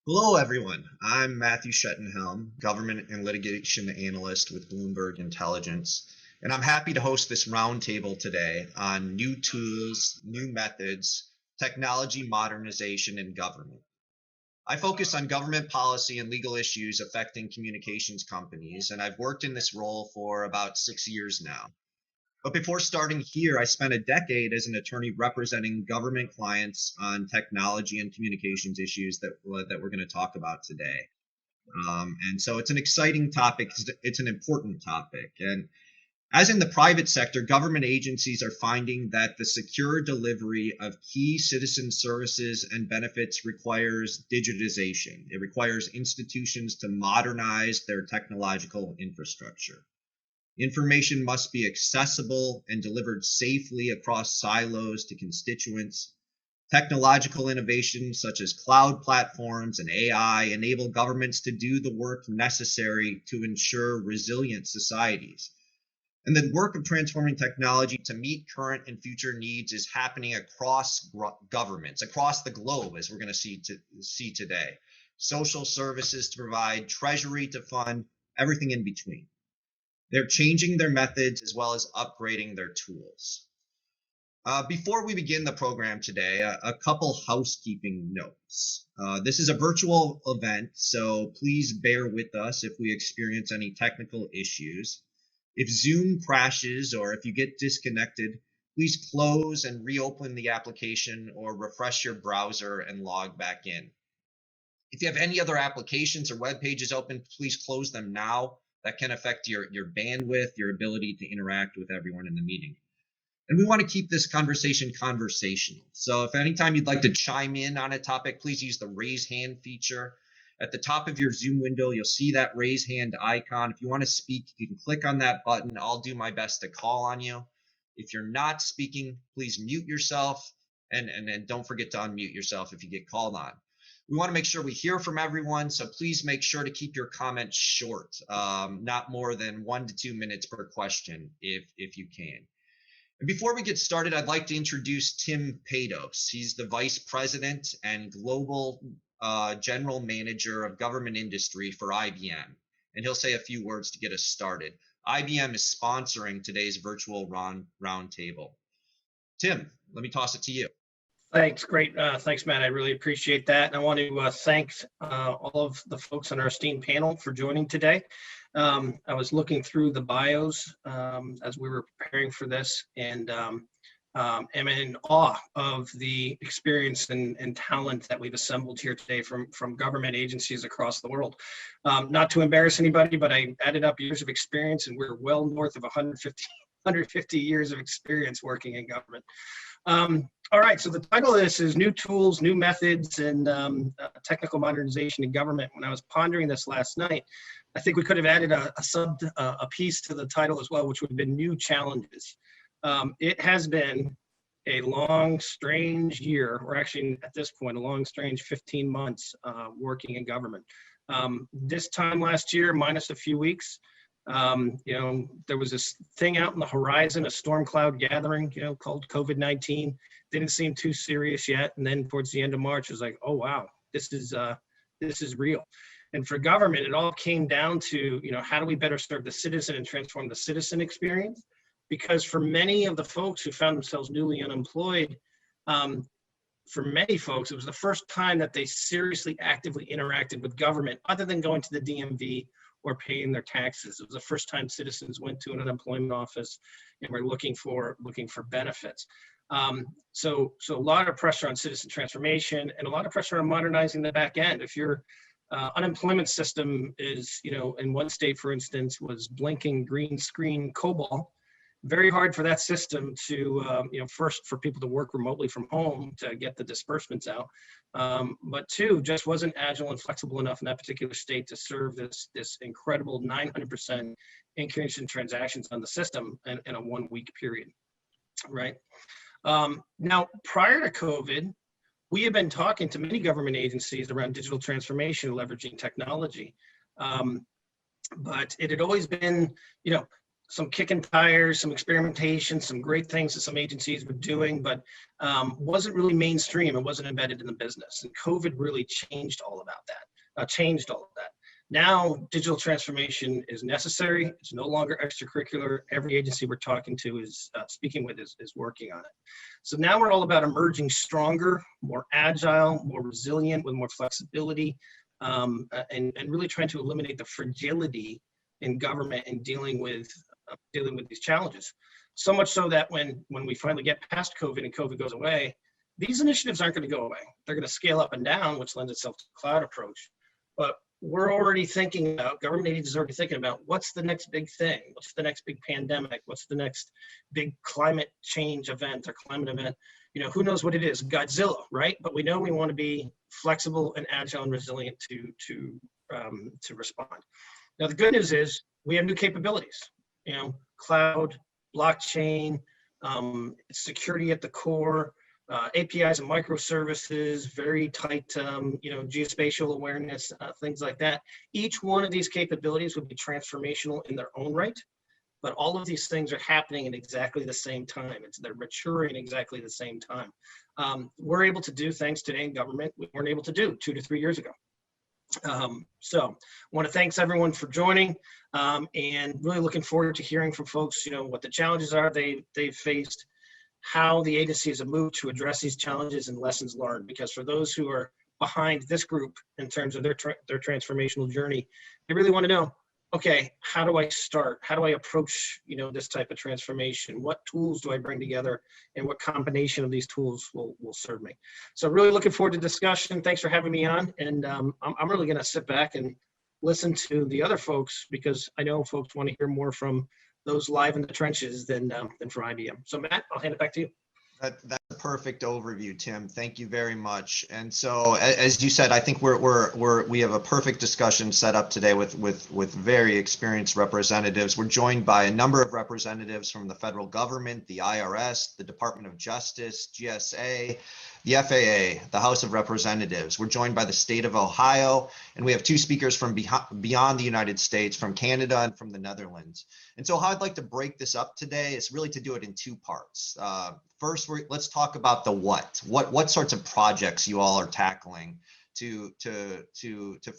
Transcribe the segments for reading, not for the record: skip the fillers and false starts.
Hello, everyone. I'm Matthew Schettenhelm, Government and Litigation Analyst with Bloomberg Intelligence, and I'm happy to host this roundtable today on new tools, new methods, technology modernization in government. I focus on government policy and legal issues affecting communications companies, and I've worked in this role for about 6 years now. But before starting here, I spent a decade as an attorney representing government clients on technology and communications issues that we're going to talk about today. And so it's an exciting topic. It's an important topic. And as in the private sector, government agencies are finding that the secure delivery of key citizen services and benefits requires digitization. It requires institutions to modernize their technological infrastructure. Information must be accessible and delivered safely across silos to constituents. Technological innovations such as cloud platforms and AI enable governments to do the work necessary to ensure resilient societies. And the work of transforming technology to meet current and future needs is happening across governments, across the globe, as we're going to see today. Social services to provide, treasury to fund, everything in between. They're changing their methods as well as upgrading their tools. Before we begin the program today, a couple housekeeping notes. This is a virtual event, so please bear with us if we experience any technical issues. If Zoom crashes or if you get disconnected, please close and reopen the application or refresh your browser and log back in. If you have any other applications or web pages open, please close them now. That can affect your bandwidth, your ability to interact with everyone in the meeting. And we want to keep this conversation conversational. So if anytime you'd like to chime in on a topic, please use the raise hand feature. At the top of your Zoom window, you'll see that raise hand icon. If you want to speak, you can click on that button. I'll do my best to call on you. If you're not speaking, please mute yourself and don't forget to unmute yourself if you get called on. We want to make sure we hear from everyone, so please make sure to keep your comments short, not more than 1 to 2 minutes per question if you can. And before we get started, I'd like to introduce Tim Paydos. He's the Vice President and Global General Manager of Government Industry for IBM, and he'll say a few words to get us started. IBM is sponsoring today's virtual roundtable. Tim, let me toss it to you. Thanks. Great. Thanks, Matt. I really appreciate that. And I want to thank all of the folks on our esteemed panel for joining today. I was looking through the bios as we were preparing for this, and am in awe of the experience and talent that we've assembled here today from government agencies across the world. Not to embarrass anybody, but I added up years of experience, and we're well north of 150 years of experience working in government. All right, so the title of this is New Tools, New Methods, and Technical Modernization in Government. When I was pondering this last night, I think we could have added a piece to the title as well, which would have been New Challenges. It has been a long, strange year, or actually at this point, a long, strange 15 months working in government. This time last year, minus a few weeks, there was this thing out in the horizon, a storm cloud gathering, called COVID-19. Didn't seem too serious yet. And then towards the end of March, it was like, oh, wow, this is real. And for government, it all came down to, how do we better serve the citizen and transform the citizen experience? Because for many of the folks who found themselves newly unemployed, for many folks, it was the first time that they seriously, actively interacted with government other than going to the DMV or paying their taxes. It was the first time citizens went to an unemployment office and were looking for benefits. So a lot of pressure on citizen transformation and a lot of pressure on modernizing the back end. If your unemployment system is, in one state, for instance, was blinking green screen COBOL, very hard for that system to, first for people to work remotely from home to get the disbursements out. But two, just wasn't agile and flexible enough in that particular state to serve this incredible 900% increase in transactions on the system in a 1 week period, right? Now, prior to COVID, we have been talking to many government agencies around digital transformation, leveraging technology. But it had always been, some kicking tires, some experimentation, some great things that some agencies were doing, but wasn't really mainstream. It wasn't embedded in the business. And COVID really changed all about that, changed all of that. Now, digital transformation is necessary. It's no longer extracurricular. Every agency we're talking to is speaking with is working on it. So now we're all about emerging stronger, more agile, more resilient, with more flexibility, and really trying to eliminate the fragility in government and dealing with these challenges. So much so that when we finally get past COVID and COVID goes away, these initiatives aren't going to go away. They're going to scale up and down, which lends itself to the cloud approach. But we're already thinking about, government agencies are already thinking about, what's the next big thing? What's the next big pandemic? What's the next big climate change event or climate event? You know, who knows what it is? Godzilla, right? But we know we want to be flexible and agile and resilient to respond. Now, the good news is we have new capabilities, you know, cloud, blockchain, security at the core, APIs and microservices, very tight, geospatial awareness, things like that. Each one of these capabilities would be transformational in their own right, but all of these things are happening at exactly the same time. They're maturing exactly the same time. We're able to do things today in government we weren't able to do 2 to 3 years ago. So I want to thank everyone for joining, and really looking forward to hearing from folks, you know, what the challenges are they've faced, how the agencies have moved to address these challenges, and lessons learned. Because for those who are behind this group in terms of their transformational journey, they really want to know, okay, how do I start? How do I approach, you know, this type of transformation? What tools do I bring together, and what combination of these tools will serve me? So really looking forward to discussion. Thanks for having me on. And I'm really going to sit back and listen to the other folks, because I know folks want to hear more from those live in the trenches than from IBM. So Matt, I'll hand it back to you. That's a perfect overview, Tim. Thank you very much. And so, as you said, I think we have a perfect discussion set up today with very experienced representatives. We're joined by a number of representatives from the federal government, the IRS, the Department of Justice, GSA, the FAA, the House of Representatives. We're joined by the state of Ohio, and we have 2 speakers from beyond the United States, from Canada and from the Netherlands. And so how I'd like to break this up today is really to do it in 2 parts. First, let's talk about the what sorts of projects you all are tackling to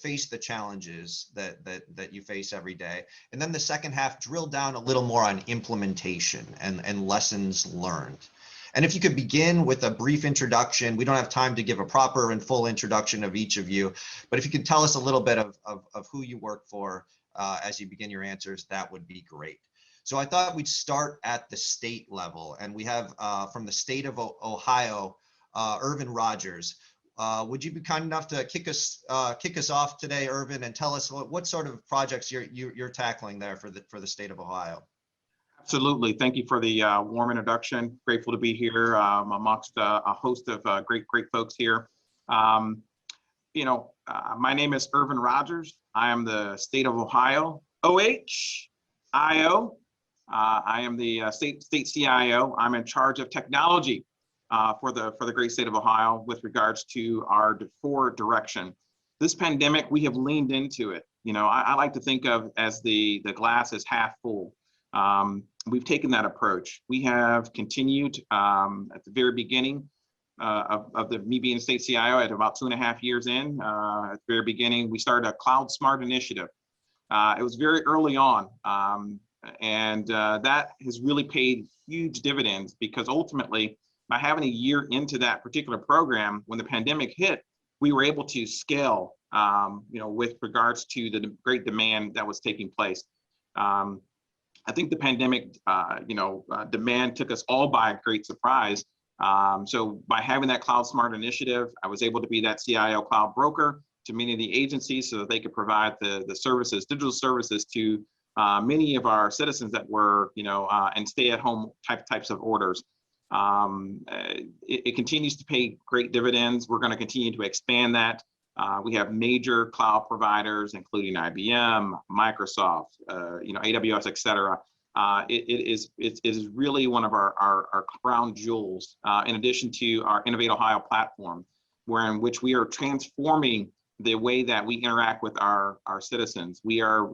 face the challenges that you face every day. And then the second half, drill down a little more on implementation and lessons learned. And if you could begin with a brief introduction. We don't have time to give a proper and full introduction of each of you, but if you could tell us a little bit of who you work for as you begin your answers, that would be great. So I thought we'd start at the state level, and we have from the state of Ohio, Ervan Rodgers. Would you be kind enough to kick us off today, Ervan, and tell us what sort of projects you're tackling there for the state of Ohio? Absolutely. Thank you for the warm introduction. Grateful to be here amongst a host of great folks here. My name is Ervan Rodgers. I am the state of Ohio, OHIO. I am the state CIO. I'm in charge of technology for the great state of Ohio with regards to our forward direction. This pandemic, we have leaned into it. You know, I like to think of as the glass is half full. We've taken that approach. We have continued at the very beginning of me being state CIO at about 2.5 years in. At the very beginning, we started a Cloud Smart initiative. It was very early on, and that has really paid huge dividends, because ultimately, by having a year into that particular program, when the pandemic hit, we were able to scale, with regards to the great demand that was taking place. I think the pandemic, demand took us all by a great surprise. So by having that Cloud Smart initiative, I was able to be that CIO cloud broker to many of the agencies so that they could provide the services, digital services to many of our citizens that were, and stay-at-home types of orders. It continues to pay great dividends. We're going to continue to expand that. We have major cloud providers, including IBM, Microsoft, AWS, et cetera. It is really one of our crown jewels, in addition to our Innovate Ohio platform, in which we are transforming the way that we interact with our citizens. We are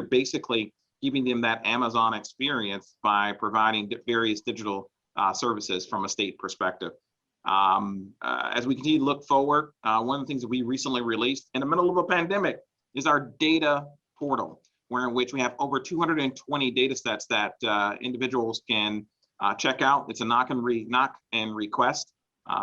basically giving them that Amazon experience by providing various digital services from a state perspective. As we continue to look forward, one of the things that we recently released in the middle of a pandemic is our data portal, where in which we have over 220 data sets that individuals can check out. It's a knock and request,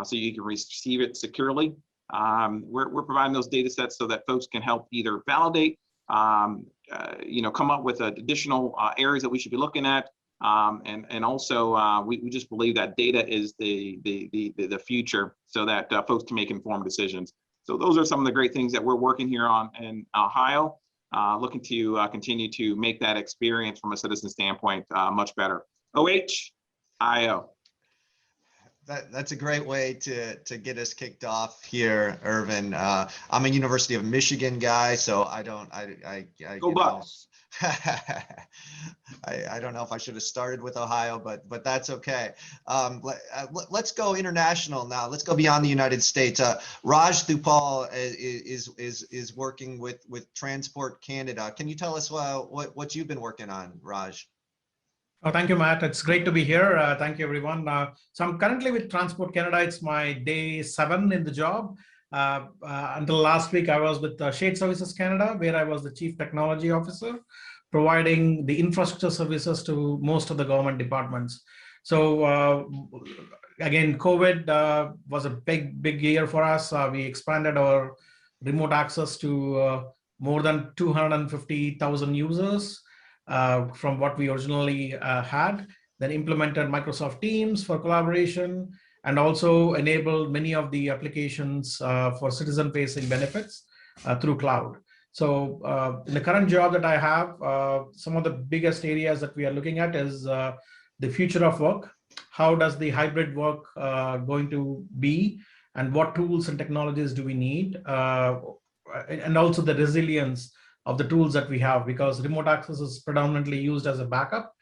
so you can receive it securely. We're providing those data sets so that folks can help either validate, come up with additional areas that we should be looking at, and also we just believe that data is the future, so that folks can make informed decisions. So those are some of the great things that we're working here on in Ohio, looking to continue to make that experience from a citizen standpoint much better. OHIO. That's a great way to get us kicked off here, Ervan. I'm a University of Michigan guy, so I Go Bucks. I don't know if I should have started with Ohio, but that's okay. Let's go international now. Let's go beyond the United States. Raj Thuppal is working with Transport Canada. Can you tell us what you've been working on, Raj? Oh, thank you, Matt. It's great to be here. Thank you, everyone. So I'm currently with Transport Canada. It's my day 7 in the job. Until last week, I was with Shared Services Canada, where I was the Chief Technology Officer, providing the infrastructure services to most of the government departments. So again, COVID was a big year for us. We expanded our remote access to more than 250,000 users. From what we originally had, then implemented Microsoft Teams for collaboration, and also enabled many of the applications for citizen-facing benefits through cloud. So in the current job that I have, some of the biggest areas that we are looking at is the future of work. How does the hybrid work going to be, and what tools and technologies do we need, and also the resilience of the tools that we have, because remote access is predominantly used as a backup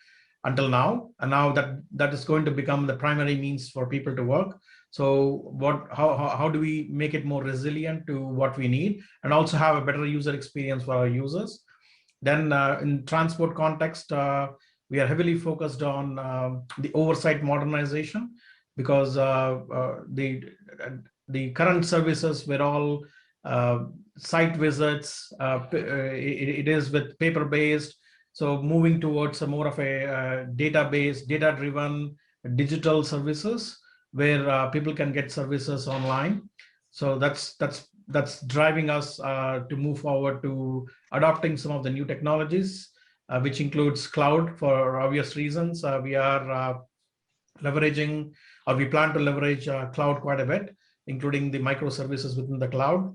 until now, and now that is going to become the primary means for people to work. So how do we make it more resilient to what we need, and also have a better user experience for our users? Then in transport context, we are heavily focused on the oversight modernization, because the current services were all site visits. It is with paper-based, so moving towards a more of a database, data-driven digital services, where people can get services online. So that's driving us to move forward to adopting some of the new technologies, which includes cloud for obvious reasons. We are leveraging, or we plan to leverage cloud quite a bit, including the microservices within the cloud.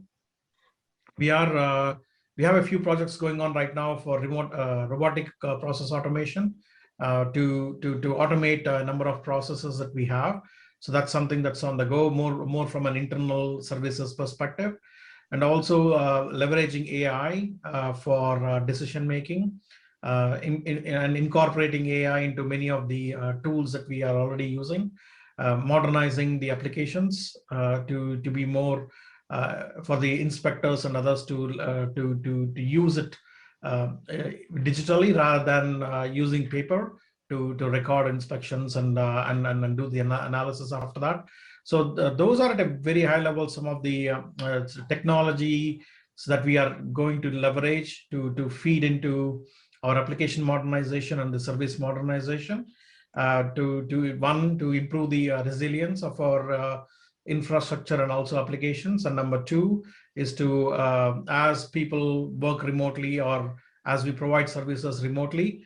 We have a few projects going on right now for remote robotic process automation to automate a number of processes that we have. So that's something that's on the go, more from an internal services perspective, and also leveraging AI for decision making, and incorporating AI into many of the tools that we are already using, modernizing the applications to be more for the inspectors and others to use it digitally rather than using paper to record inspections and do the analysis after that. So those are at a very high level some of the technology that we are going to leverage to feed into our application modernization and the service modernization, to improve the resilience of our infrastructure and also applications. And number 2 is to, as people work remotely, or as we provide services remotely,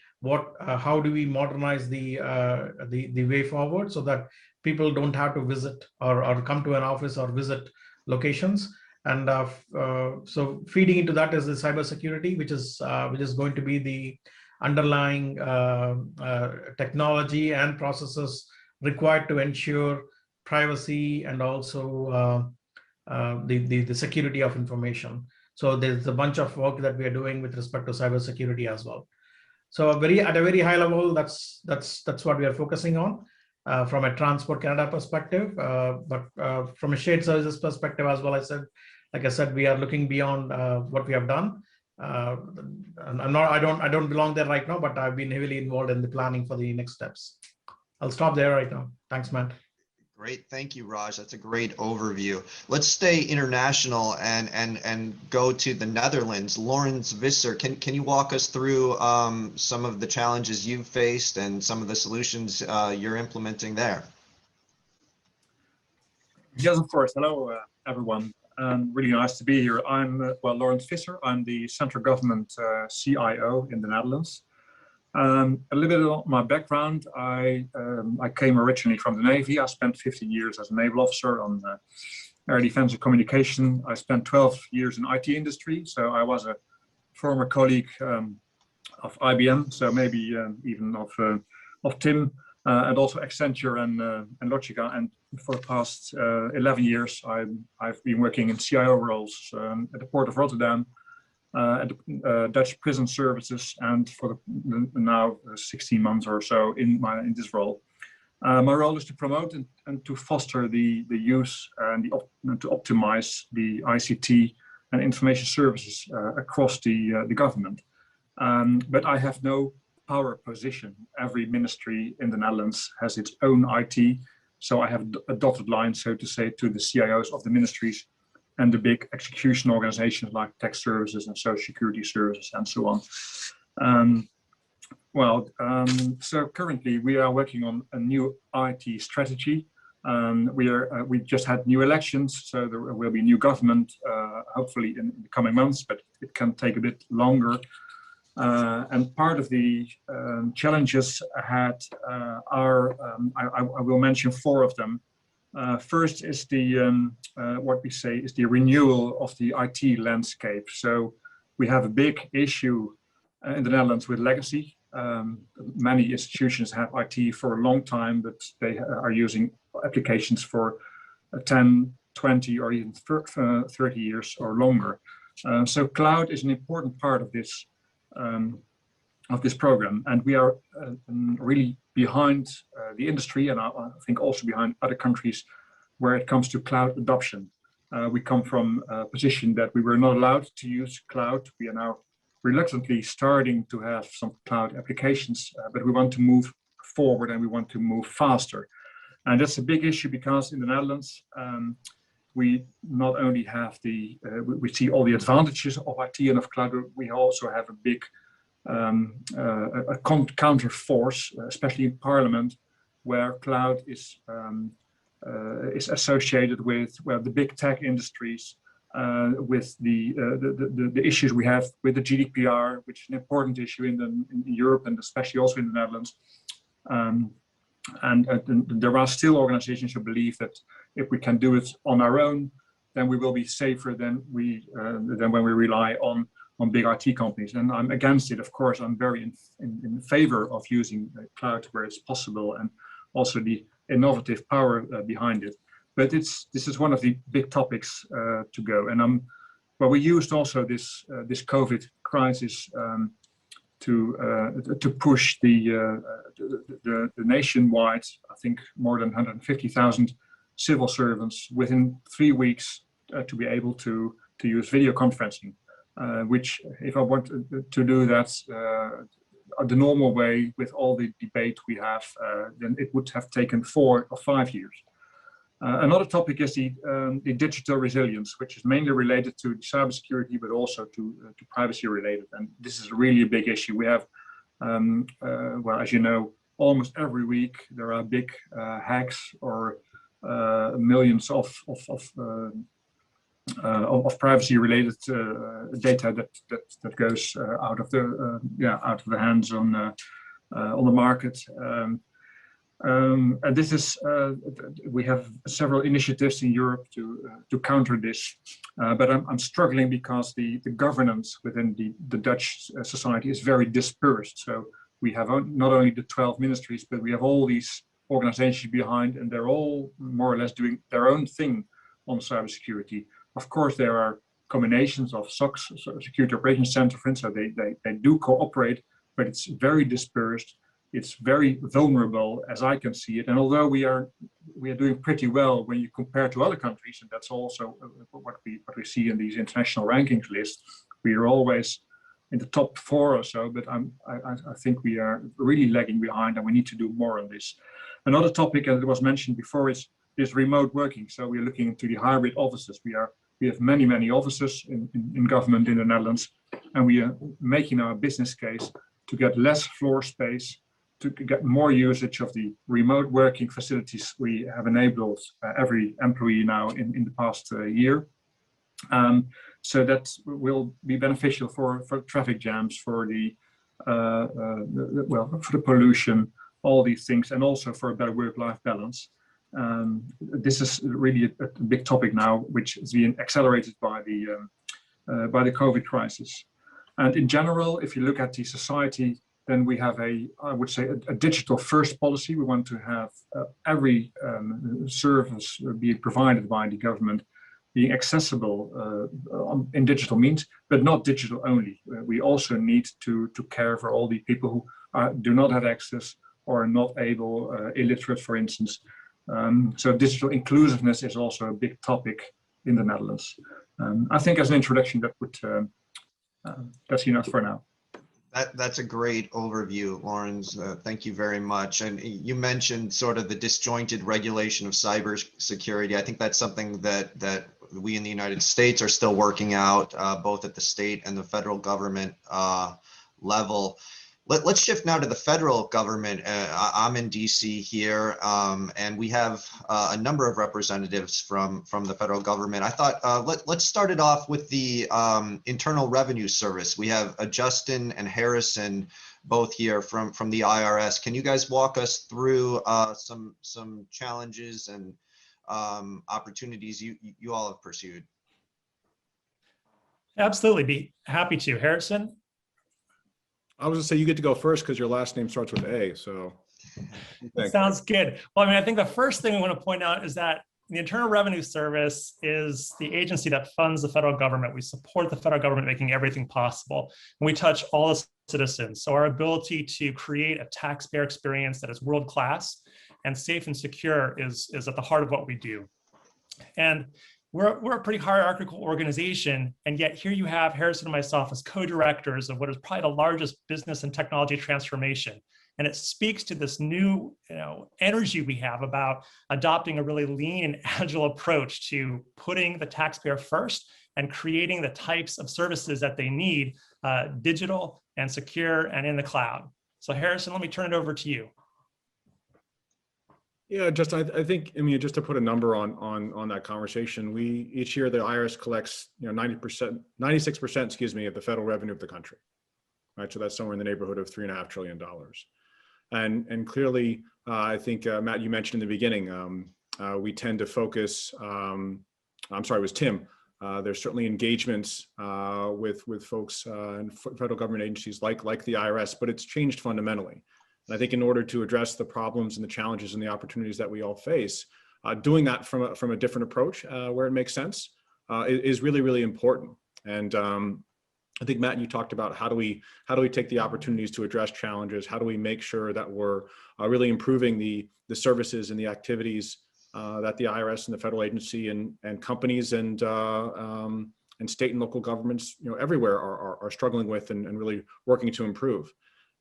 how do we modernize the way forward, so that people don't have to visit or come to an office or visit locations. And so feeding into that is the cybersecurity, which is going to be the underlying technology and processes required to ensure privacy and also the security of information. So there's a bunch of work that we are doing with respect to cybersecurity as well. So at a very high level, that's what we are focusing on from a Transport Canada perspective. But from a shared services perspective as well, like I said, we are looking beyond what we have done I don't belong there right now, but I've been heavily involved in the planning for the next steps. I'll stop there right now. Thanks, Matt. Great, thank you, Raj. That's a great overview. Let's stay international and go to the Netherlands. Lourens, Visser, can you walk us through some of the challenges you've faced and some of the solutions you're implementing there? Yes, of course. Hello, everyone. Really nice to be here. I'm Lourens Visser. I'm the central government CIO in the Netherlands. A little bit of my background. I came originally from the Navy. I spent 15 years as a naval officer on air defense and communication. I spent 12 years in IT industry. So I was a former colleague of IBM, so maybe even of Tim, and also Accenture and Logica. And for the past 11 years, I've been working in CIO roles at the Port of Rotterdam, at the Dutch Prison Services, and for the now 16 months or so in this role. My role is to promote and to foster the use and to optimize the ICT and information services across the government. But I have no power position. Every ministry in the Netherlands has its own IT, so I have a dotted line, so to say, to the CIOs of the ministries and the big execution organizations like tax services and social security services and so on. So currently we are working on a new IT strategy. We just had new elections, so there will be new government hopefully in the coming months, but it can take a bit longer. And part of the challenges ahead are, I will mention 4 of them. First is what we say is the renewal of the IT landscape. So we have a big issue in the Netherlands with legacy. Many institutions have IT for a long time, but they are using applications for 10, 20, or even 30 years or longer. So cloud is an important part of this program, and we are really behind the industry, and I think also behind other countries where it comes to cloud adoption. We come from a position that we were not allowed to use cloud. We are now reluctantly starting to have some cloud applications, but we want to move forward and we want to move faster. And that's a big issue because in the Netherlands, we not only have we see all the advantages of IT and of cloud, we also have a big counter force, especially in Parliament, where cloud is associated with the big tech industries, with the issues we have with the GDPR, which is an important issue in Europe and especially also in the Netherlands. And there are still organizations who believe that if we can do it on our own, then we will be safer than when we rely on big IT companies. And I'm against it, of course. I'm very in favor of using cloud where it's possible, and also the innovative power behind it. But this is one of the big topics to go. And we used also this COVID crisis to push the nationwide, I think more than 150,000 civil servants within 3 weeks to be able to use video conferencing, which if I want to do that the normal way with all the debate we have, then it would have taken 4 or 5 years. Another topic is the digital resilience, which is mainly related to cybersecurity, but also to privacy related. And this is really a big issue. We have, as you know, almost every week there are big hacks or millions of privacy related data that goes out of the hands on the market. And this is we have several initiatives in Europe to counter this, but I'm struggling because the governance within the Dutch society is very dispersed. So we have not only the 12 ministries, but we have all these organizations behind, and they're all more or less doing their own thing on cybersecurity. Of course, there are combinations of SOCs, Security Operations Center, for instance, so they do cooperate, but it's very dispersed. It's very vulnerable, as I can see it. And although we are doing pretty well when you compare to other countries, and that's also what we see in these international rankings lists, we are always in the top 4 or so, but I think we are really lagging behind, and we need to do more on this. Another topic, as it was mentioned before, is remote working. So we are looking into the hybrid offices. We have many offices in government in the Netherlands, and we are making our business case to get less floor space, to get more usage of the remote working facilities we have enabled every employee now in the past year. So that will be beneficial for traffic jams, for the for the pollution, all these things, and also for a better work-life balance. This is really a big topic now, which is being accelerated by the COVID crisis. And in general, if you look at the society, then we have I would say, a digital first policy. We want to have every service being provided by the government being accessible in digital means, but not digital only. We also need to care for all the people who do not have access or are not able, illiterate, for instance. So digital inclusiveness is also a big topic in the Netherlands. I think as an introduction, that's enough for now. That's a great overview, Lourens. Thank you very much. And you mentioned sort of the disjointed regulation of cybersecurity. I think that's something that we in the United States are still working out, both at the state and the federal government level. Let's shift now to the federal government. I'm in DC here, and we have a number of representatives from the federal government. I thought let's start it off with the Internal Revenue Service. We have Justin and Harrison both here from the IRS. Can you guys walk us through some challenges and opportunities you all have pursued? Absolutely, be happy to. Harrison? I was gonna say you get to go first because your last name starts with A, so. Sounds good. Well, I mean, I think the first thing we want to point out is that the Internal Revenue Service is the agency that funds the federal government. We support the federal government making everything possible. And we touch all the citizens. So our ability to create a taxpayer experience that is world-class and safe and secure is at the heart of what we do. And we're a pretty hierarchical organization, and yet here you have Harrison and myself as co-directors of what is probably the largest business and technology transformation. And it speaks to this new energy we have about adopting a really lean and agile approach to putting the taxpayer first and creating the types of services that they need, digital and secure and in the cloud. So Harrison, let me turn it over to you. Yeah, I think, I mean, just to put a number on that conversation, each year the IRS collects 96%, excuse me, of the federal revenue of the country, right? So that's somewhere in the neighborhood of $3.5 trillion. And clearly, I think Matt, you mentioned in the beginning, we tend to focus. I'm sorry, it was Tim. There's certainly engagements with folks in federal government agencies like the IRS, but it's changed fundamentally. And I think in order to address the problems and the challenges and the opportunities that we all face, doing that from a different approach where it makes sense is really, really important. And I think, Matt, you talked about how do we take the opportunities to address challenges? How do we make sure that we're really improving the services and the activities that the IRS and the federal agency and companies and state and local governments everywhere are struggling with and really working to improve.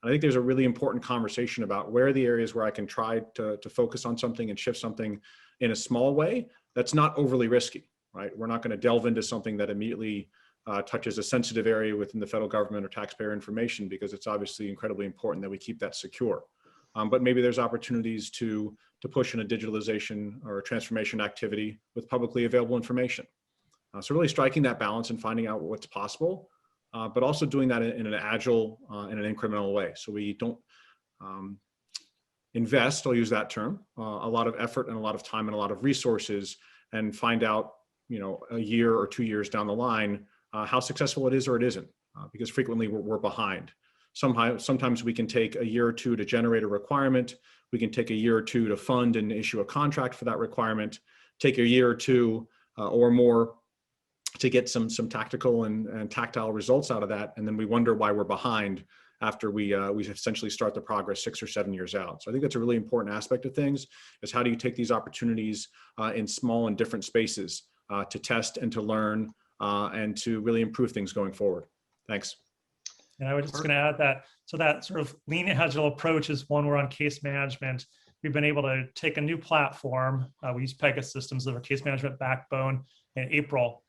I think there's a really important conversation about where are the areas where I can try to focus on something and shift something in a small way that's not overly risky, right? We're not going to delve into something that immediately touches a sensitive area within the federal government or taxpayer information, because it's obviously incredibly important that we keep that secure. But maybe there's opportunities to push in a digitalization or a transformation activity with publicly available information. So really striking that balance and finding out what's possible, but also doing that in an agile, in an incremental way. So we don't invest, I'll use that term, a lot of effort and a lot of time and a lot of resources, and find out, a year or 2 years down the line, how successful it is or it isn't, because frequently we're behind. Sometimes we can take a year or two to generate a requirement. We can take a year or two to fund and issue a contract for that requirement, take a year or two or more to get some tactical and tactile results out of that. And then we wonder why we're behind after we essentially start the progress 6 or 7 years out. So I think that's a really important aspect of things, is how do you take these opportunities in small and different spaces to test and to learn and to really improve things going forward. Thanks. And I was just going to add that, so that sort of lean agile approach is one where on case management, we've been able to take a new platform. We use Pegasystems as our case management backbone in April,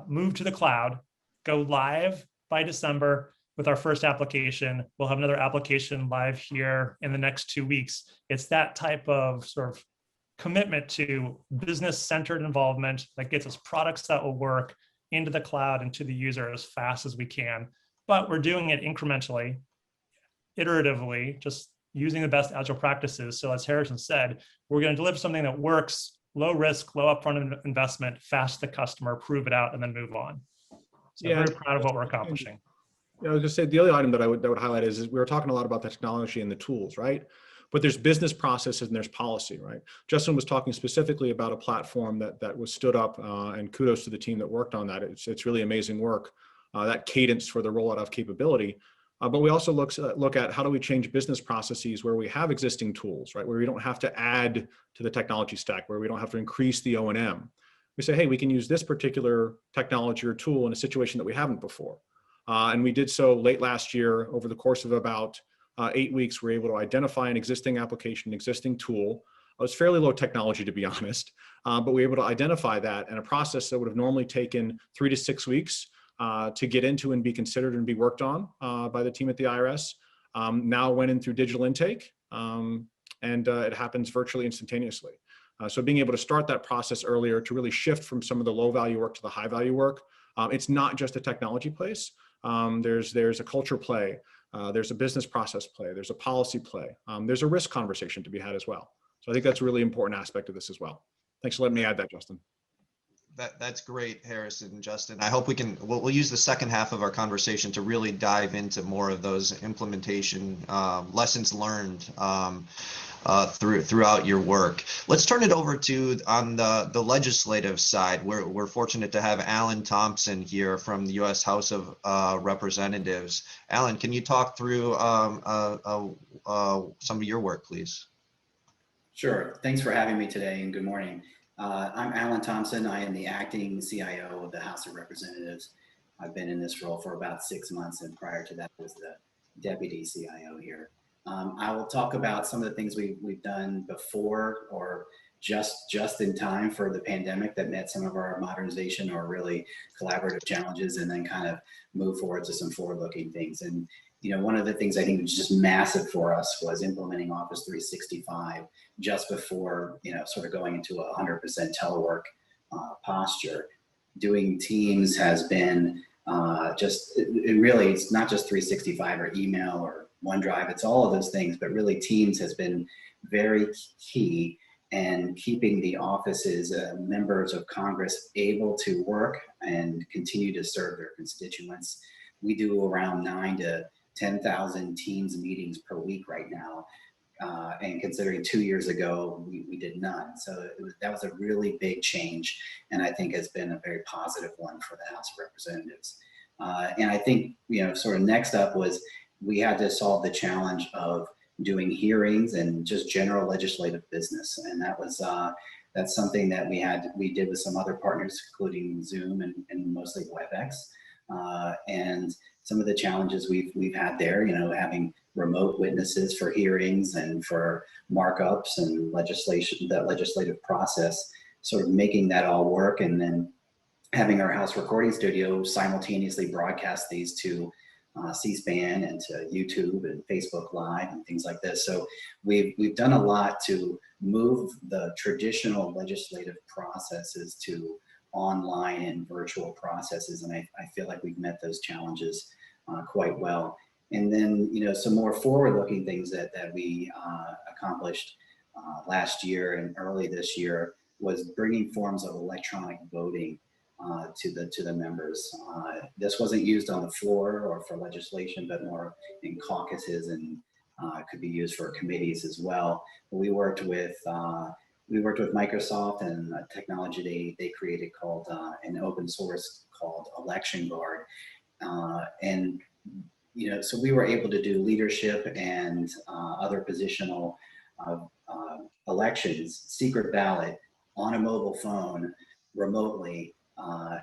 move to the cloud, go live by December with our first application. We'll have another application live here in the next 2 weeks. It's that type of sort of commitment to business-centered involvement that gets us products that will work into the cloud and to the user as fast as we can. But we're doing it incrementally, iteratively, just using the best agile practices. So as Harrison said, we're going to deliver something that works, low risk, low upfront investment, fast to the customer, prove it out, and then move on. So I'm very proud of what we're accomplishing. I was going to say the other item that I would highlight is we were talking a lot about the technology and the tools, right? But there's business processes and there's policy, right? Justin was talking specifically about a platform that was stood up, and kudos to the team that worked on that. It's really amazing work, that cadence for the rollout of capability. But we also look at how do we change business processes where we have existing tools, right? Where we don't have to add to the technology stack, where we don't have to increase the O&M. We say, hey, we can use this particular technology or tool in a situation that we haven't before. And we did so late last year. Over the course of about 8 weeks, we were able to identify an existing application, existing tool. It was fairly low technology, to be honest, but we were able to identify that, and a process that would have normally taken 3 to 6 weeks to get into and be considered and be worked on by the team at the IRS, now went in through digital intake, and it happens virtually instantaneously. So being able to start that process earlier to really shift from some of the low value work to the high value work. It's not just a technology place. There's a culture play. There's a business process play. There's a policy play. There's a risk conversation to be had as well. So I think that's a really important aspect of this as well. Thanks for letting me add that, Justin. That's great, Harrison and Justin. I hope we'll use the second half of our conversation to really dive into more of those implementation lessons learned throughout your work. Let's turn it over to on the legislative side. We're fortunate to have Alan Thompson here from the U.S. House of Representatives. Alan, can you talk through some of your work, please? Sure. Thanks for having me today, and good morning. I'm Alan Thompson. I am the acting CIO of the House of Representatives. I've been in this role for about 6 months, and prior to that was the deputy CIO here. I will talk about some of the things we've done before or just in time for the pandemic that met some of our modernization or really collaborative challenges, and then kind of move forward to some forward-looking things. And one of the things I think was just massive for us was implementing Office 365 just before, sort of going into a 100% telework posture. Doing Teams has been it's not just 365 or email or OneDrive, it's all of those things, but really Teams has been very key in keeping the offices, members of Congress able to work and continue to serve their constituents. We do around 9,000 to 10,000 Teams meetings per week right now. And considering 2 years ago, we did none. So that was a really big change, and I think has been a very positive one for the House of Representatives. And I think, sort of next up was we had to solve the challenge of doing hearings and just general legislative business. And that was, that's something that we did with some other partners, including Zoom and mostly WebEx. And some of the challenges we've had there, having remote witnesses for hearings and for markups and legislation, that legislative process, sort of making that all work, and then having our House recording studio simultaneously broadcast these to C-SPAN and to YouTube and Facebook Live and things like this. So we've done a lot to move the traditional legislative processes to online and virtual processes, and I feel like we've met those challenges quite well. And then, some more forward-looking things that we accomplished last year and early this year was bringing forms of electronic voting to the members. This wasn't used on the floor or for legislation, but more in caucuses, and could be used for committees as well. But we worked with Microsoft and a technology they created called an open source called Election Guard, and so we were able to do leadership and other positional elections, secret ballot, on a mobile phone, remotely,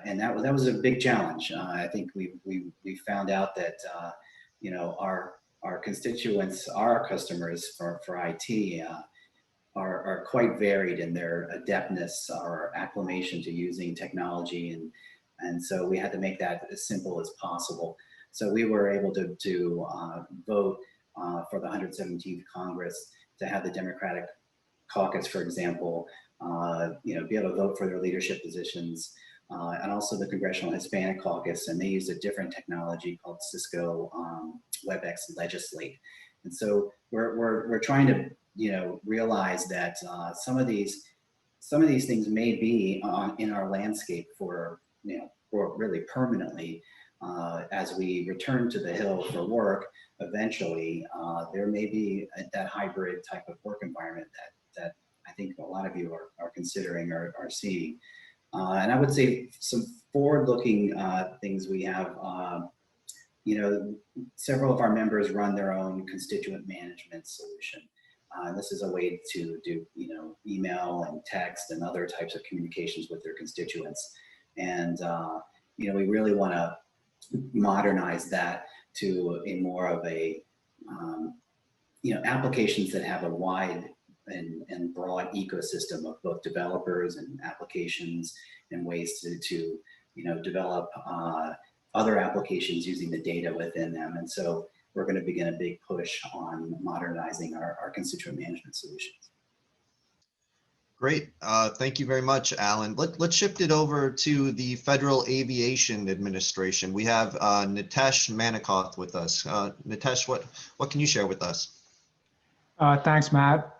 and that was a big challenge. I think we found out that our constituents, our customers for IT are quite varied in their adeptness or acclimation to using technology, and so we had to make that as simple as possible. So we were able to vote for the 117th Congress to have the Democratic caucus, for example, be able to vote for their leadership positions, and also the Congressional Hispanic Caucus, and they used a different technology called Cisco WebEx Legislate. And so we're trying to realize that some of these things may be in our landscape for really permanently. As we return to the Hill for work, eventually there may be that hybrid type of work environment that I think a lot of you are considering or are seeing. And I would say some forward-looking things we have. Several of our members run their own constituent management solution. This is a way to do email and text and other types of communications with their constituents. And we really want to modernize that to a more of a applications that have a wide and broad ecosystem of both developers and applications, and ways to develop other applications using the data within them. And so we're going to begin a big push on modernizing our constituent management solutions. Great. Thank you very much, Alan. Let's shift it over to the Federal Aviation Administration. We have Natesh Manikoth with us. Natesh, what can you share with us? Thanks, Matt.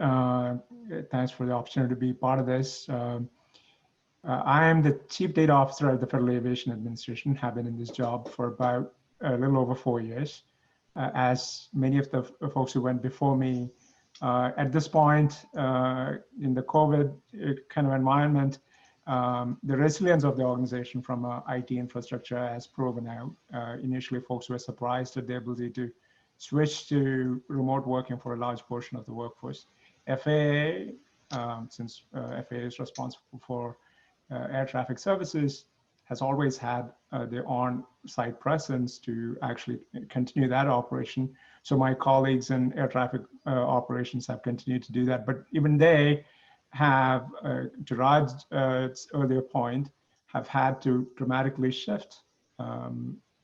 Thanks for the opportunity to be part of this. I am the Chief Data Officer at the Federal Aviation Administration. Have been in this job for about a little over 4 years. As many of the folks who went before me, at this point in the COVID kind of environment, the resilience of the organization from IT infrastructure has proven out. Initially, folks were surprised at the ability to switch to remote working for a large portion of the workforce. FAA, since FAA is responsible for air traffic services, has always had their on-site presence to actually continue that operation. So my colleagues in air traffic operations have continued to do that. But even they have, to Rod's earlier point, have had to dramatically shift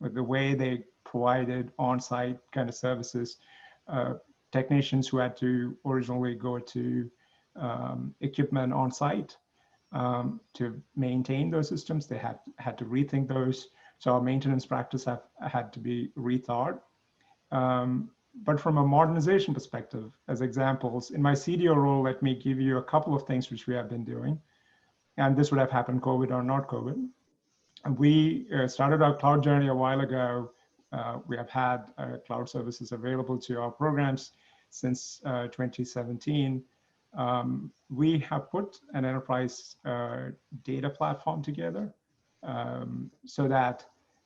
with the way they provided on-site kind of services. Technicians who had to originally go to equipment on-site to maintain those systems, they had to rethink those. So our maintenance practice have had to be rethought. But from a modernization perspective, as examples, in my CDO role, let me give you a couple of things which we have been doing. And this would have happened COVID or not COVID. And we started our cloud journey a while ago. We have had cloud services available to our programs since 2017. We have put an enterprise data platform together so that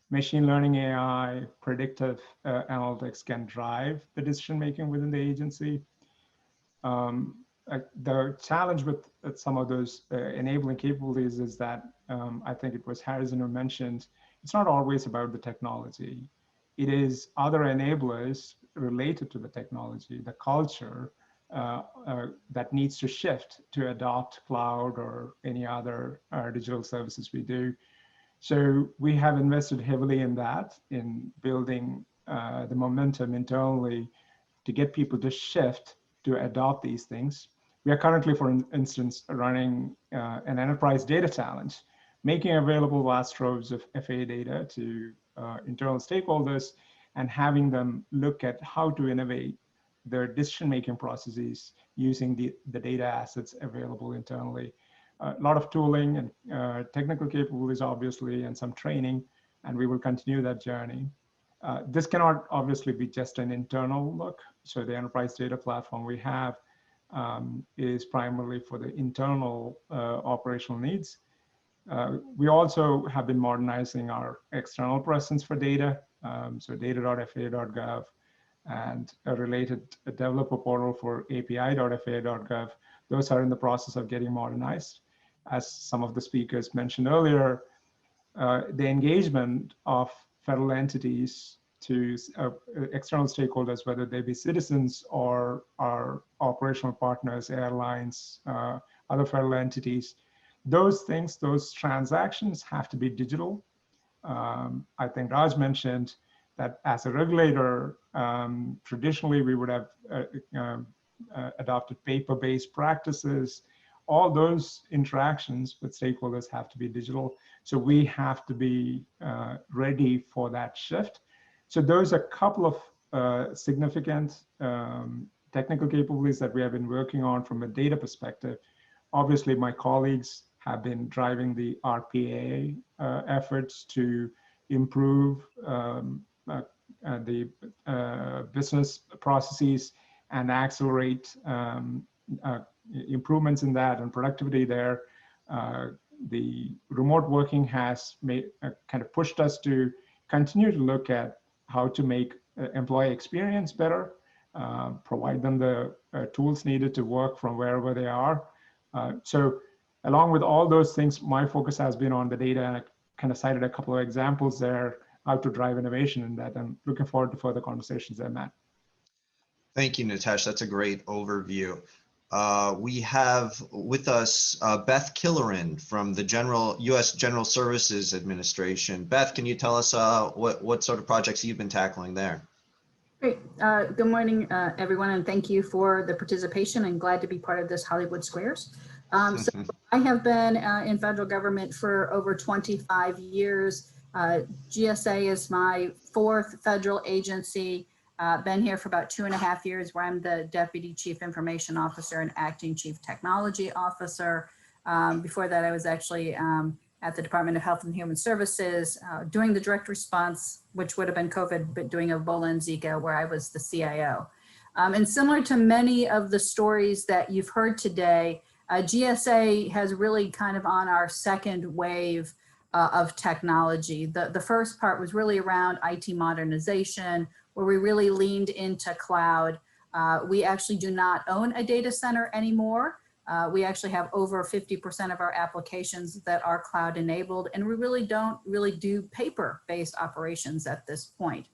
machine learning, AI, predictive analytics can drive the decision making within the agency. The challenge with some of those enabling capabilities is that I think it was Harrison who mentioned, it's not always about the technology. It is other enablers related to the technology, the culture that needs to shift to adopt cloud or any other digital services we do. So we have invested heavily in that, in building the momentum internally to get people to shift to adopt these things. We are currently, for instance, running an enterprise data challenge, making available vast troves of FAA data to internal stakeholders and having them look at how to innovate their decision-making processes using the data assets available internally. A lot of tooling and technical capabilities, obviously, and some training, and we will continue that journey. This cannot obviously be just an internal look. So the enterprise data platform we have is primarily for the internal operational needs. We also have been modernizing our external presence for data. So data.faa.gov and a related developer portal for api.faa.gov. Those are in the process of getting modernized. As some of the speakers mentioned earlier, the engagement of federal entities to external stakeholders, whether they be citizens or our operational partners, airlines, other federal entities. Those things, those transactions have to be digital. I think Raj mentioned that as a regulator, traditionally we would have adopted paper-based practices. All those interactions with stakeholders have to be digital. So we have to be ready for that shift. So those are a couple of significant technical capabilities that we have been working on from a data perspective. Obviously, my colleagues have been driving the RPA efforts to improve the business processes and accelerate improvements in that and productivity there. The remote working has made kind of pushed us to continue to look at how to make employee experience better, provide them the tools needed to work from wherever they are. So along with all those things, my focus has been on the data, and I kind of cited a couple of examples there, how to drive innovation in that. I'm looking forward to further conversations there, Matt. Thank you, Natesh. That's a great overview. We have with us Beth Killoran from the U.S. General Services Administration. Beth, can you tell us what sort of projects you've been tackling there? Great. Good morning, everyone, and thank you for the participation, and glad to be part of this Hollywood Squares. So I have been in federal government for over 25 years. GSA is my fourth federal agency. Been here for about 2.5 years, where I'm the Deputy Chief Information Officer and Acting Chief Technology Officer. Before that, I was actually at the Department of Health and Human Services, doing the direct response, which would have been COVID, but doing Ebola and Zika, where I was the CIO. And similar to many of the stories that you've heard today, GSA has really kind of on our second wave of technology. The first part was really around IT modernization, where we really leaned into cloud. We actually do not own a data center anymore. We actually have over 50% of our applications that are cloud enabled, and we really don't do paper-based operations at this point.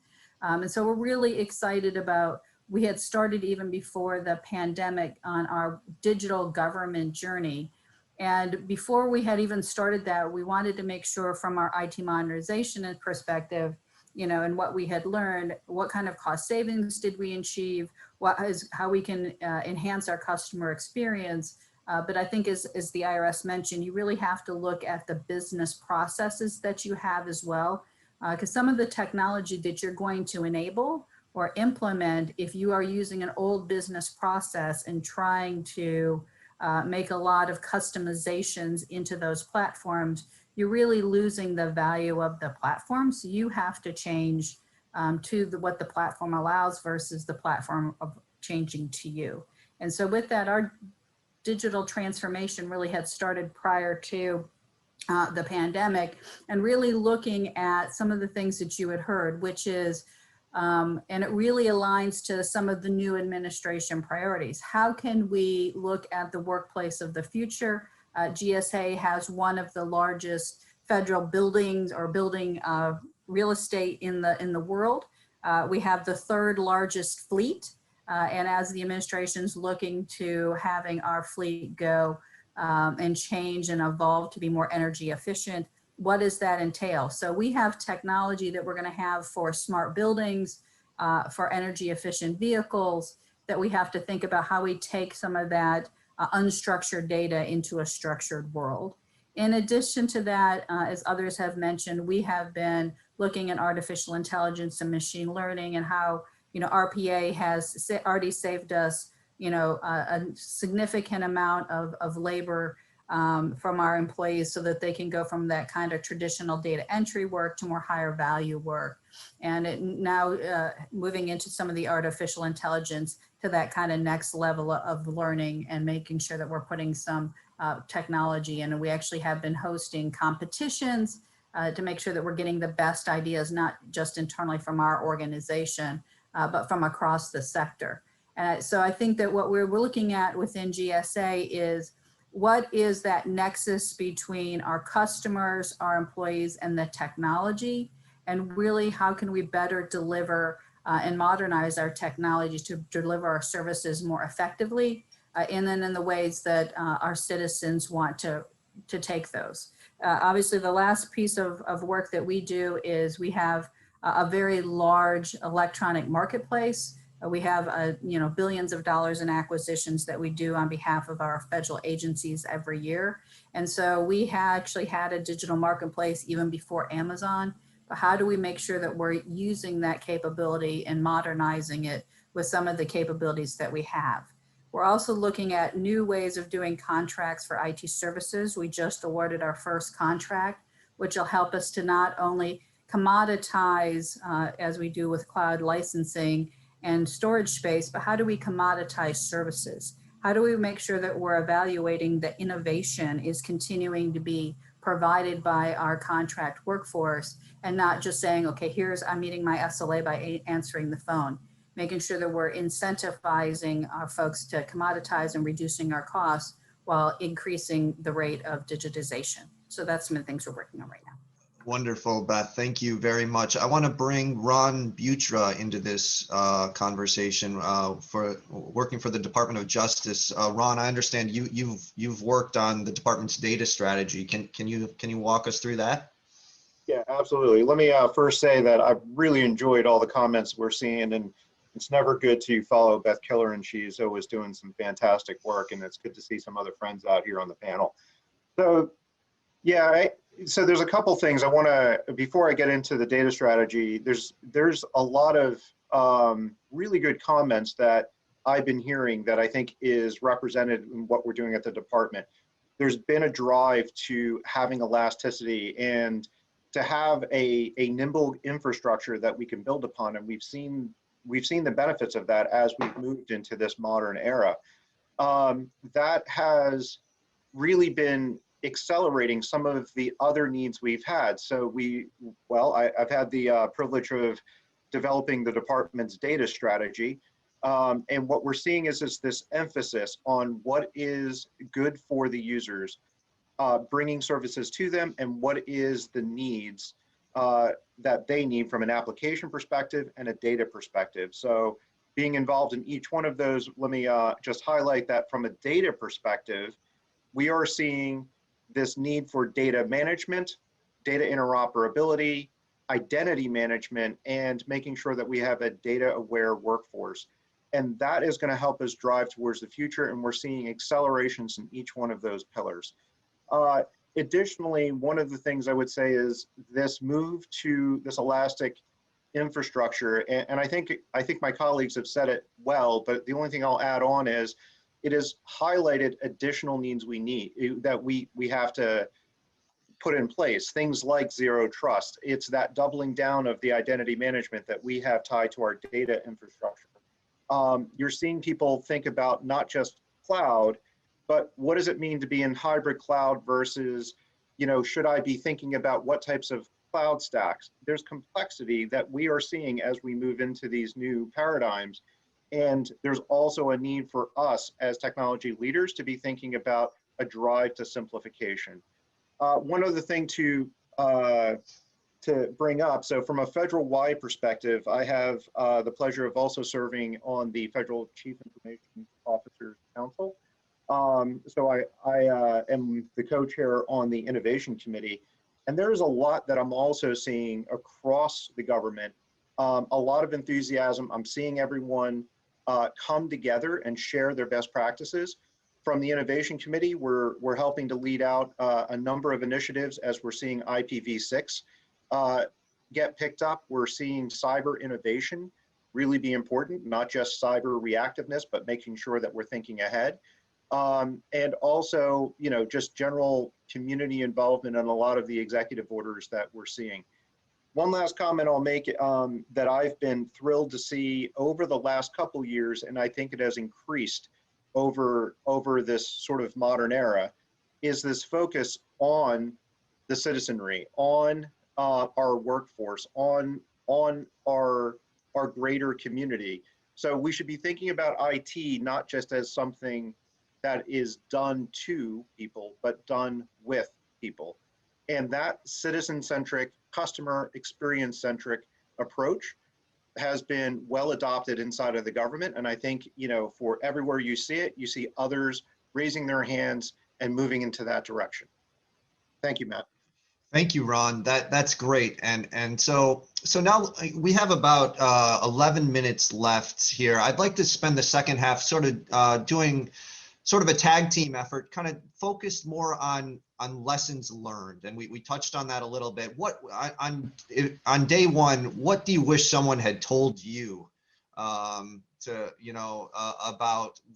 And so we're really excited about, we had started even before the pandemic on our digital government journey. And before we had even started that, we wanted to make sure from our IT modernization perspective, you know, and what we had learned, what kind of cost savings did we achieve, how we can enhance our customer experience. But I think as the IRS mentioned, you really have to look at the business processes that you have as well. Because some of the technology that you're going to enable or implement, if you are using an old business process and trying to make a lot of customizations into those platforms, you're really losing the value of the platform. So you have to change to what the platform allows versus the platform of changing to you. And so with that, our digital transformation really had started prior to the pandemic, and really looking at some of the things that you had heard, which is, and it really aligns to some of the new administration priorities. How can we look at the workplace of the future? GSA has one of the largest federal buildings or building real estate in the world. We have the third largest fleet. And as the administration's looking to having our fleet go and change and evolve to be more energy efficient, what does that entail? So we have technology that we're going to have for smart buildings, for energy efficient vehicles, that we have to think about how we take some of that unstructured data into a structured world. In addition to that, as others have mentioned, we have been looking at artificial intelligence and machine learning, and how, you know, RPA has already saved us, you know, a significant amount of labor from our employees, so that they can go from that kind of traditional data entry work to more higher value work. And now moving into some of the artificial intelligence to that kind of next level of learning, and making sure that we're putting some technology in. And we actually have been hosting competitions to make sure that we're getting the best ideas, not just internally from our organization, but from across the sector. So I think that what we're looking at within GSA is, what is that nexus between our customers, our employees, and the technology? and really how can we better deliver and modernize our technology to deliver our services more effectively, and then in the ways that our citizens want to take those. Obviously, the last piece of work that we do is we have a very large electronic marketplace. We have billions of dollars in acquisitions that we do on behalf of our federal agencies every year. And so we actually had a digital marketplace even before Amazon. But how do we make sure that we're using that capability and modernizing it with some of the capabilities that we have? We're also looking at new ways of doing contracts for IT services. We just awarded our first contract, which will help us to not only commoditize, as we do with cloud licensing and storage space, but how do we commoditize services? How do we make sure that we're evaluating that innovation is continuing to be provided by our contract workforce and not just saying, okay, I'm meeting my SLA by answering the phone, making sure that we're incentivizing our folks to commoditize and reducing our costs while increasing the rate of digitization. So that's some of the things we're working on right now. Wonderful, Beth. Thank you very much. I want to bring Ron Bewtra into this conversation for working for the Department of Justice. Ron, I understand you've worked on the department's data strategy. Can you walk us through that? Yeah, absolutely. Let me first say that I've really enjoyed all the comments we're seeing, and it's never good to follow Beth Killoran. She's always doing some fantastic work, and it's good to see some other friends out here on the panel. So yeah, so there's a couple things I want to, before I get into the data strategy, there's a lot of really good comments that I've been hearing that I think is represented in what we're doing at the department. There's been a drive to having elasticity and to have a nimble infrastructure that we can build upon, and we've seen the benefits of that as we've moved into this modern era. That has really been accelerating some of the other needs we've had. So I've had the privilege of developing the department's data strategy. And what we're seeing is this emphasis on what is good for the users, bringing services to them, and what is the needs that they need from an application perspective and a data perspective. So being involved in each one of those, let me just highlight that from a data perspective, we are seeing this need for data management, data interoperability, identity management, and making sure that we have a data-aware workforce. And that is going to help us drive towards the future, and we're seeing accelerations in each one of those pillars. Additionally, one of the things I would say is this move to this elastic infrastructure, and I think my colleagues have said it well, but the only thing I'll add on is it has highlighted additional needs that we have to put in place, things like zero trust. It's that doubling down of the identity management that we have tied to our data infrastructure. You're seeing people think about not just cloud, but what does it mean to be in hybrid cloud versus, should I be thinking about what types of cloud stacks? There's complexity that we are seeing as we move into these new paradigms. And there's also a need for us as technology leaders to be thinking about a drive to simplification. One other thing to bring up, so from a federal-wide perspective, I have the pleasure of also serving on the Federal Chief Information Officers Council. So I am the co-chair on the Innovation Committee. And there's a lot that I'm also seeing across the government, a lot of enthusiasm. I'm seeing everyone come together and share their best practices. From the Innovation Committee, we're helping to lead out a number of initiatives as we're seeing IPv6 get picked up. We're seeing cyber innovation really be important, not just cyber reactiveness, but making sure that we're thinking ahead. And also, just general community involvement in a lot of the executive orders that we're seeing. One last comment I'll make that I've been thrilled to see over the last couple years, and I think it has increased over this sort of modern era, is this focus on the citizenry, on our workforce, on our greater community. So we should be thinking about IT not just as something that is done to people, but done with people. And that citizen-centric customer experience centric approach has been well adopted inside of the government. And I think, for everywhere you see it, you see others raising their hands and moving into that direction. Thank you, Matt. Thank you, Ron. That's great. And so now we have about 11 minutes left here. I'd like to spend the second half sort of doing sort of a tag team effort, kind of focused more on lessons learned. And we touched on that a little bit. What on day one, what do you wish someone had told you about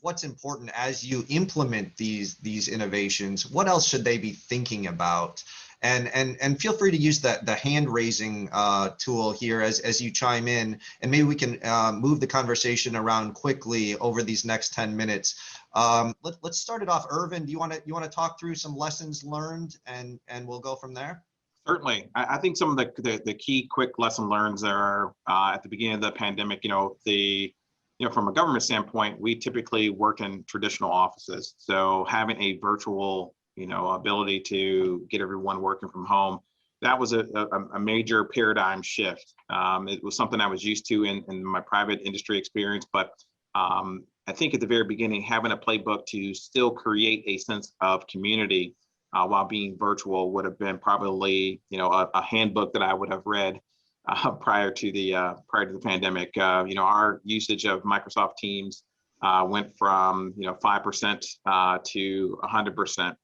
what's important as you implement these innovations? What else should they be thinking about? And feel free to use the hand raising tool here as you chime in, and maybe we can move the conversation around quickly over these next 10 minutes. Let's start it off. Ervan, do you want to talk through some lessons learned, and we'll go from there? Certainly. I think some of the key quick lesson learns are at the beginning of the pandemic. From a government standpoint, we typically work in traditional offices. So having a virtual ability to get everyone working from home, that was a major paradigm shift. It was something I was used to in my private industry experience, but I think at the very beginning, having a playbook to still create a sense of community while being virtual would have been probably a handbook that I would have read prior to the pandemic. Our usage of Microsoft Teams went from 5% to 100%.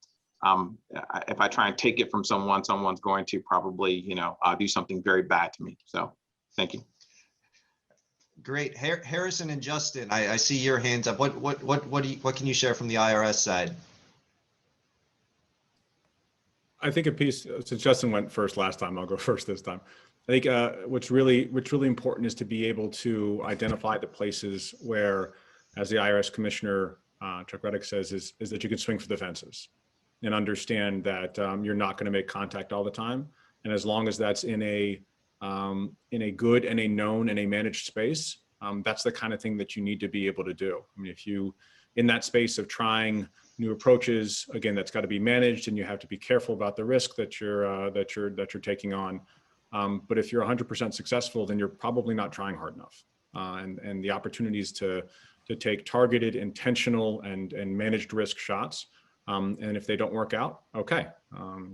If I try and take it from someone's going to probably do something very bad to me. So thank you. Great. Harrison and Justin, I see your hands up. What can you share from the IRS side? I think a piece, since Justin went first last time, I'll go first this time. I think what's really important is to be able to identify the places where, as the IRS Commissioner Chuck Reddick says, is that you can swing for the fences and understand that you're not going to make contact all the time. And as long as that's in a good and a known and a managed space, that's the kind of thing that you need to be able to do. I mean, if you, in that space of trying new approaches, again, that's got to be managed, and you have to be careful about the risk that you're taking on. But if you're 100% successful, then you're probably not trying hard enough. And the opportunities to take targeted, intentional, and managed risk shots. And if they don't work out, okay,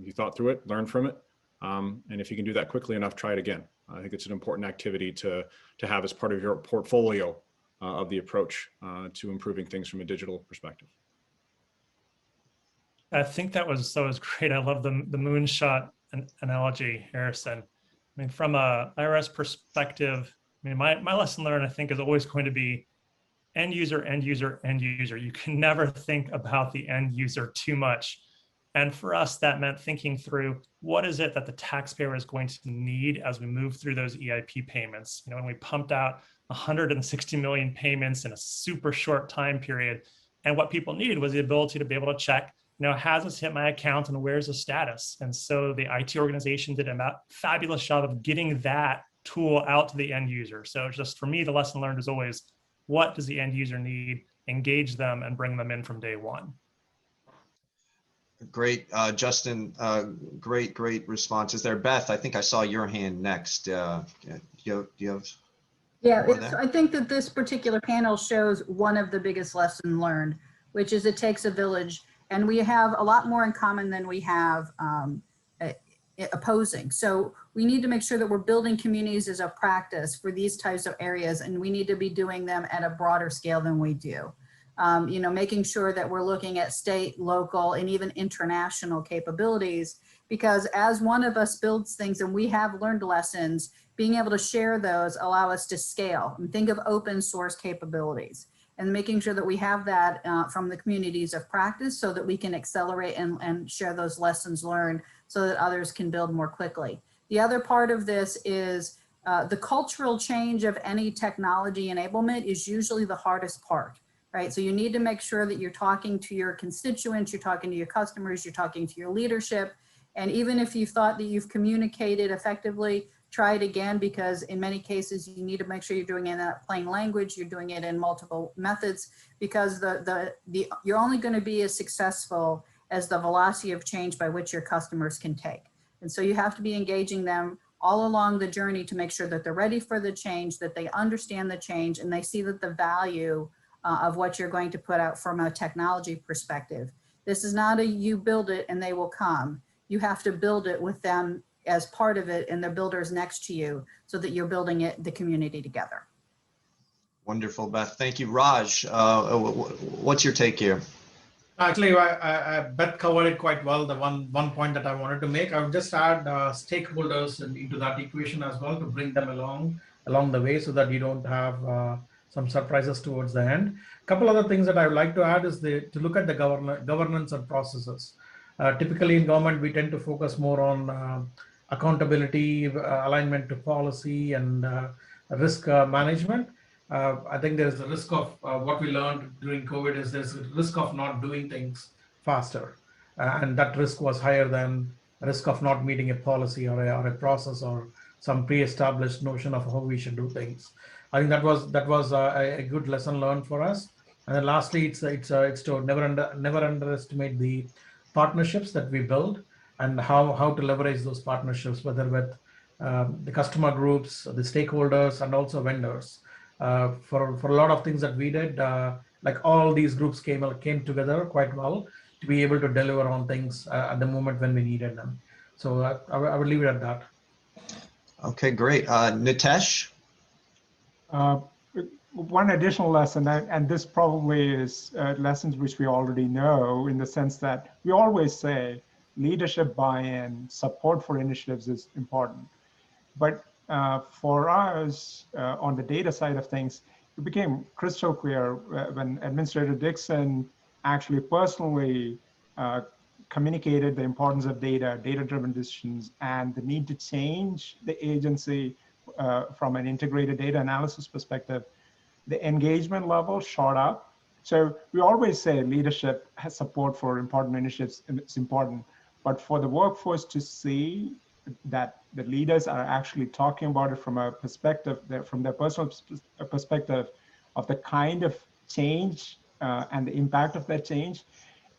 you thought through it, learn from it. And if you can do that quickly enough, try it again. I think it's an important activity to have as part of your portfolio of the approach to improving things from a digital perspective. I think that was great. I love the moonshot analogy, Harrison. I mean, from a IRS perspective, I mean, my lesson learned, I think, is always going to be end user, end user, end user. You can never think about the end user too much. And for us, that meant thinking through what is it that the taxpayer is going to need as we move through those EIP payments. When we pumped out 160 million payments in a super short time period, and what people needed was the ability to be able to check, has this hit my account and where's the status? And so the IT organization did a fabulous job of getting that tool out to the end user. So just for me, the lesson learned is always, what does the end user need? Engage them and bring them in from day one. Great, Justin, great responses there. Beth, I think I saw your hand next. Do you have? Yeah, I think that this particular panel shows one of the biggest lessons learned, which is it takes a village, and we have a lot more in common than we have opposing. So we need to make sure that we're building communities as a practice for these types of areas, and we need to be doing them at a broader scale than we do. Making sure that we're looking at state, local, and even international capabilities, because as one of us builds things and we have learned lessons, being able to share those allow us to scale and think of open source capabilities, and making sure that we have that from the communities of practice so that we can accelerate and share those lessons learned so that others can build more quickly. The other part of this is the cultural change of any technology enablement is usually the hardest part. Right? So you need to make sure that you're talking to your constituents, you're talking to your customers, you're talking to your leadership. And even if you thought that you've communicated effectively, try it again, because in many cases you need to make sure you're doing it in that plain language, you're doing it in multiple methods, because you're only going to be as successful as the velocity of change by which your customers can take. And so you have to be engaging them all along the journey to make sure that they're ready for the change, that they understand the change, and they see that the value of what you're going to put out from a technology perspective. This is not a you build it and they will come. You have to build it with them as part of it and the builders next to you so that you're building it, the community together. Wonderful, Beth. Thank you. Raj, what's your take here? Actually, Beth covered it quite well. The one point that I wanted to make, I would just add stakeholders into that equation as well to bring them along the way so that you don't have some surprises towards the end. A couple other things that I would like to add is to look at the governance and processes. Typically in government, we tend to focus more on accountability, alignment to policy, and risk management. I think there's a risk of what we learned during COVID is there's a risk of not doing things faster. And that risk was higher than risk of not meeting a policy or a process or some pre-established notion of how we should do things. I think that was a good lesson learned for us. And then lastly, it's to never underestimate the partnerships that we build and how to leverage those partnerships, whether with the customer groups, the stakeholders, and also vendors. For a lot of things that we did, like all these groups came together quite well to be able to deliver on things at the moment when we needed them. So I would leave it at that. Okay, great. Natesh? One additional lesson, and this probably is lessons which we already know, in the sense that we always say leadership buy-in, support for initiatives is important. But for us, on the data side of things, it became crystal clear when Administrator Dixon actually personally communicated the importance of data-driven decisions, and the need to change the agency from an integrated data analysis perspective. The engagement level shot up. So we always say leadership has support for important initiatives, and it's important. But for the workforce to see that the leaders are actually talking about it from a perspective, from their personal perspective of the kind of change and the impact of that change,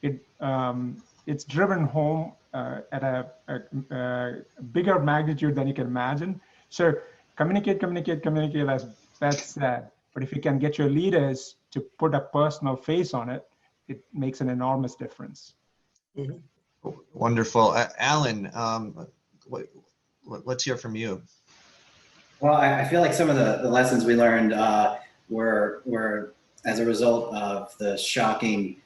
it's driven home at a bigger magnitude than you can imagine. So communicate, as Beth said. But if you can get your leaders to put a personal face on it, it makes an enormous difference. Mm-hmm. Wonderful. Alan, let's hear from you. Well, I feel like some of the lessons we learned were as a result of the shocking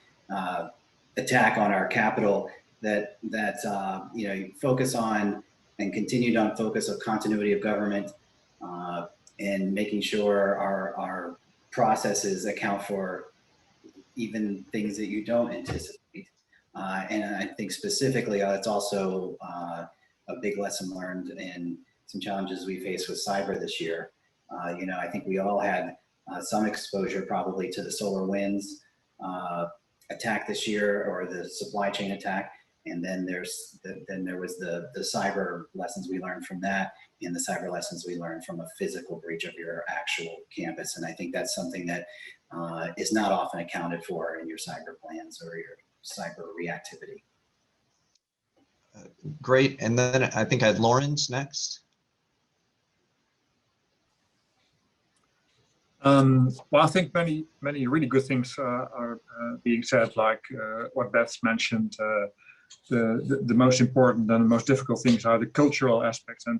attack on our Capitol, that you focus on and continued on focus of continuity of government, and making sure our processes account for even things that you don't anticipate. And I think specifically, it's also a big lesson learned in some challenges we faced with cyber this year. I think we all had some exposure probably to the SolarWinds attack this year, or the supply chain attack. And then there was the cyber lessons we learned from that, and the cyber lessons we learned from a physical breach of your actual campus. And I think that's something that is not often accounted for in your cyber plans or your cyber reactivity. Great. And then I think I had Lourens next. Well, I think many really good things are being said, like what Beth mentioned. The most important and the most difficult things are the cultural aspects. And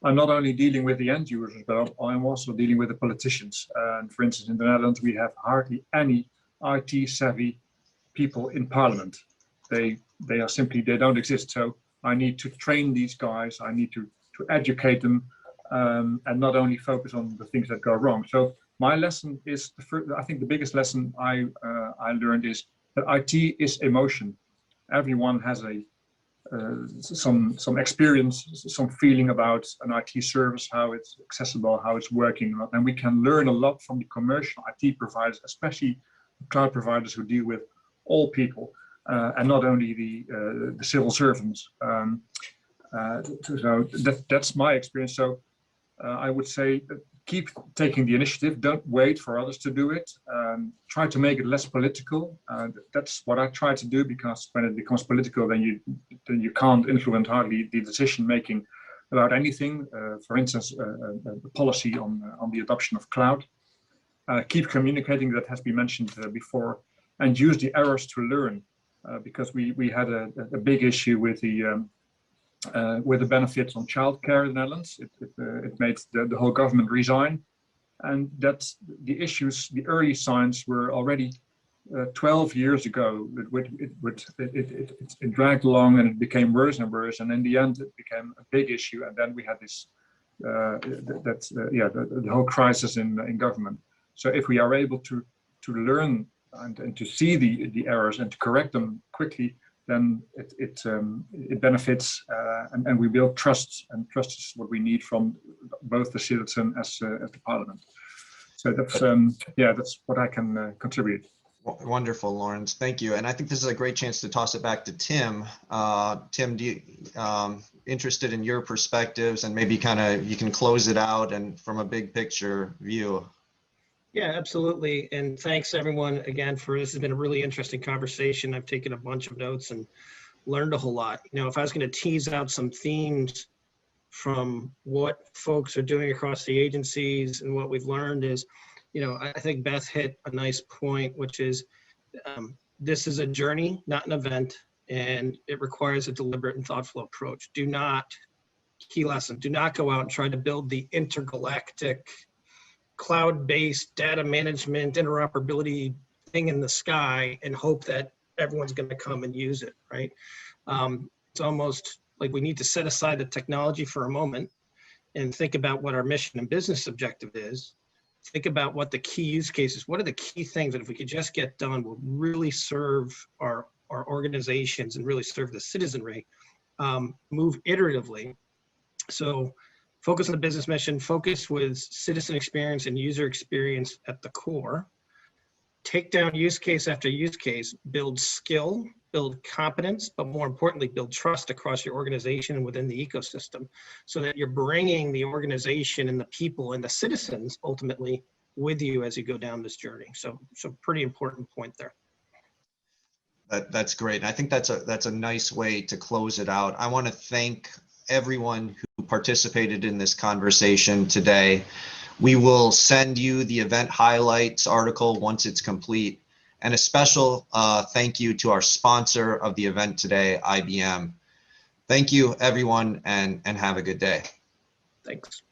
I'm not only dealing with the end users, but I'm also dealing with the politicians. And for instance, in the Netherlands, we have hardly any IT savvy people in parliament. They don't exist. So I need to train these guys. I need to educate them, and not only focus on the things that go wrong. So my lesson is, I think the biggest lesson I learned is that IT is emotion. Everyone has some experience, some feeling about an IT service, how it's accessible, how it's working, and we can learn a lot from the commercial IT providers, especially cloud providers who deal with all people, and not only the civil servants. So that's my experience. So I would say, keep taking the initiative. Don't wait for others to do it. Try to make it less political. That's what I try to do, because when it becomes political, then you can't influence hardly the decision making. about anything. For instance, a policy on the adoption of cloud. Keep communicating, that has been mentioned before, and use the errors to learn, because we had a big issue with the benefits on childcare in the Netherlands. It made the whole government resign, and that's the issues. The early signs were already 12 years ago. It dragged along, and it became worse and worse, and in the end it became a big issue. And then we had this the whole crisis in government. So if we are able to learn and to see the errors and to correct them quickly, then it benefits, and we build trust, and trust is what we need from both the citizen as the parliament. So that's that's what I can contribute. Wonderful, Lourens. Thank you. And I think this is a great chance to toss it back to Tim. Tim, do you interested in your perspectives, and maybe you can close it out and from a big picture view? Yeah, absolutely. And thanks everyone again this has been a really interesting conversation. I've taken a bunch of notes and learned a whole lot. If I was going to tease out some themes from what folks are doing across the agencies and what we've learned is, I think Beth hit a nice point, which is this is a journey, not an event, and it requires a deliberate and thoughtful approach. Key lesson, do not go out and try to build the intergalactic cloud-based data management interoperability thing in the sky and hope that everyone's going to come and use it, right? It's almost like we need to set aside the technology for a moment and think about what our mission and business objective is. Think about what the key use cases, what are the key things that if we could just get done will really serve our organizations and really serve the citizenry, move iteratively. So focus on the business mission, focus with citizen experience and user experience at the core. Take down use case after use case, build skill, build competence, but more importantly, build trust across your organization and within the ecosystem so that you're bringing the organization and the people and the citizens ultimately with you as you go down this journey. So pretty important point there. That's great. And I think that's a nice way to close it out. I want to thank everyone who participated in this conversation today. We will send you the event highlights article once it's complete. And a special thank you to our sponsor of the event today, IBM. Thank you, everyone, and have a good day. Thanks.